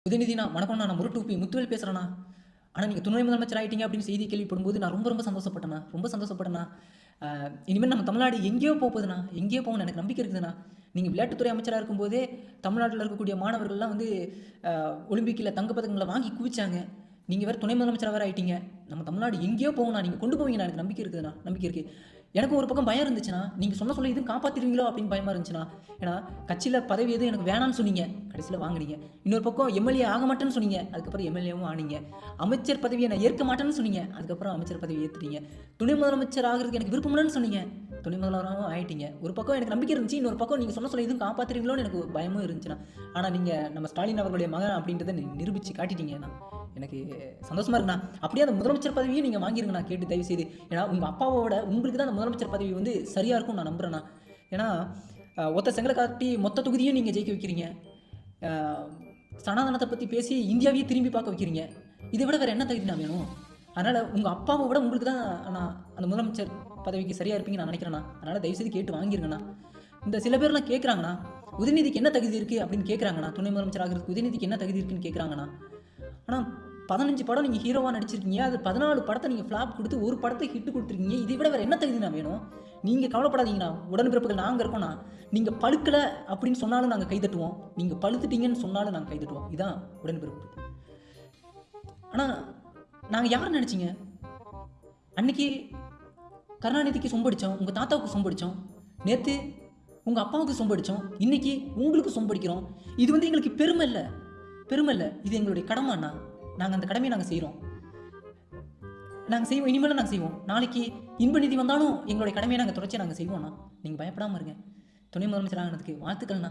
உதயநிதிண்ணா வணக்கம்ண்ணா, நான் முரட்டு முத்துவேல் பேசுகிறேண்ணா. ஆனால் நீங்கள் துணை முதலமைச்சர் ஆகிட்டீங்க அப்படின்னு செய்தி கேள்விப்படும்போது நான் ரொம்ப ரொம்ப சந்தோஷப்பட்டேண்ணா, ரொம்ப சந்தோஷப்பட்டேண்ணா. இனிமேல் நம்ம தமிழ்நாடு எங்கேயோ போகுதுண்ணா, எங்கேயோ போகணும் எனக்கு நம்பிக்கை இருக்குதுண்ணா. நீங்கள் விளையாட்டுத்துறை அமைச்சராக இருக்கும்போதே தமிழ்நாட்டில் இருக்கக்கூடிய மாணவர்கள்லாம் வந்து ஒலிம்பிக்கில் தங்கப்பதக்கங்களை வாங்கி குவிச்சாங்க. நீங்கள் வேறு துணை முதலமைச்சராக வேறு ஆகிட்டீங்க. நம்ம தமிழ்நாடு எங்கேயோ போகணும், நீங்கள் கொண்டு போவீங்கண்ணா, எனக்கு நம்பிக்கை இருக்குதுண்ணா, நம்பிக்கை இருக்குது. எனக்கு ஒரு பக்கம் பயம் இருந்துச்சுன்னா, நீங்கள் சொல்ல இதுவும் காப்பாற்றிடுவீங்களோ அப்படின்னு பயமாக இருந்துச்சுண்ணா. ஏன்னா கட்சியில் பதவி எதுவும் எனக்கு வேணான்னு சொன்னீங்க, கடைசியில் வாங்கினீங்க. இன்னொரு பக்கம் எம்எல்ஏ ஆக மாட்டேன்னு சொன்னீங்க, அதுக்கப்புறம் எம்எல்ஏவும் ஆனீங்க. அமைச்சர் பதவியை நான் ஏற்க மாட்டேன்னு சொன்னீங்க, அதுக்கப்புறம் அமைச்சர் பதவியை ஏற்றுட்டீங்க. துணை முதலமைச்சர் ஆகிறதுக்கு எனக்கு விருப்பம்னு சொன்னீங்க, துணை முதல்வராகவும் ஆகிட்டீங்க. ஒரு பக்கம் எனக்கு நம்பிக்கை இருந்துச்சு, இன்னொரு பக்கம் நீங்கள் சொல்ல இதுவும் காப்பாற்றுறீங்களோன்னு எனக்கு பயமும் இருந்துச்சுண்ணா. ஆனால் நீங்கள் நம்ம ஸ்டாலின் அவர்களுடைய மகன் அப்படின்றத நிரூபித்து காட்டிட்டீங்கண்ணா. எனக்கு சந்தோஷமா இருக்குண்ணா. அப்படியே அந்த முதலமைச்சர் பதவியும் நீங்கள் வாங்கிருங்கண்ணா, கேட்டு தயவு செய்து. ஏன்னா உங்கள் அப்பாவோட உங்களுக்கு தான் அந்த முதலமைச்சர் பதவி வந்து சரியாக இருக்கும் நான் நம்புகிறேண்ணா. ஏன்னா ஒத்த செங்கலை காட்டி மொத்த தொகுதியும் நீங்கள் ஜெயிக்க வைக்கிறீங்க. சனாதனத்தை பற்றி பேசி இந்தியாவையே திரும்பி பார்க்க வைக்கிறீங்க. இதை விட வேறு என்ன தகுதி நான் வேணும்? அதனால் உங்கள் அப்பாவை விட உங்களுக்கு தான் நான் அந்த முதலமைச்சர் பதவிக்கு சரியாக இருப்பீங்க நான் நினைக்கிறேண்ணா. அதனால் தயவுசெய்து கேட்டு வாங்கிருங்கண்ணா. இந்த சில பேர்லாம் கேட்குறாங்கண்ணா, உதயநிதிக்கு என்ன தகுதி இருக்குது அப்படின்னு கேட்குறாங்கண்ணா. துணை முதலமைச்சர் ஆகிறதுக்கு உதயநிதிக்கு என்ன தகுதி இருக்குன்னு கேட்குறாங்கண்ணா. ஆனால் 15 படம் நீங்கள் ஹீரோவாக நடிச்சிருக்கீங்க, அது 14 படத்தை நீங்கள் ஃப்ளாப் கொடுத்து ஒரு படத்தை ஹிட்டு கொடுத்துருக்கீங்க. இதை விட வேறு என்ன தகுதி நான் வேணும்? நீங்கள் கவலைப்படாதீங்கண்ணா, உடன்பிறப்புகள் நாங்கள் இருக்கோண்ணா. நீங்கள் பழுக்கலை அப்படின்னு சொன்னாலும் நாங்கள் கைதட்டுவோம், நீங்கள் பழுத்துட்டீங்கன்னு சொன்னாலும் நாங்கள் கைதட்டுவோம். இதுதான் உடன்பிறப்பு. ஆனால் நாங்கள் யார் நினச்சிங்க? அன்னைக்கு கருணாநிதிக்கு சொம்படித்தோம், உங்கள் தாத்தாவுக்கு சொம்படித்தோம், நேற்று உங்கள் அப்பாவுக்கு சொம்படித்தோம், இன்னைக்கு உங்களுக்கு சொம்படிக்கிறோம். இது வந்து எங்களுக்கு பெருமை இல்லை, பெருமை இல்லை, இது எங்களுடைய கடமைண்ணா. நாங்கள் அந்த கடமையை நாங்கள் செய்கிறோம், நாங்கள் செய்வோம், இனிமேலும் நாங்கள் செய்வோம். நாளைக்கு இன்ப நிதி வந்தாலும் எங்களுடைய கடமையை நாங்கள் தொடர்ச்சியாக நாங்கள் செய்வோம்ண்ணா. நீங்கள் பயப்படாமல் இருங்க. துணை முதலமைச்சர் ஆனதுக்கு வாழ்த்துக்கள்ண்ணா.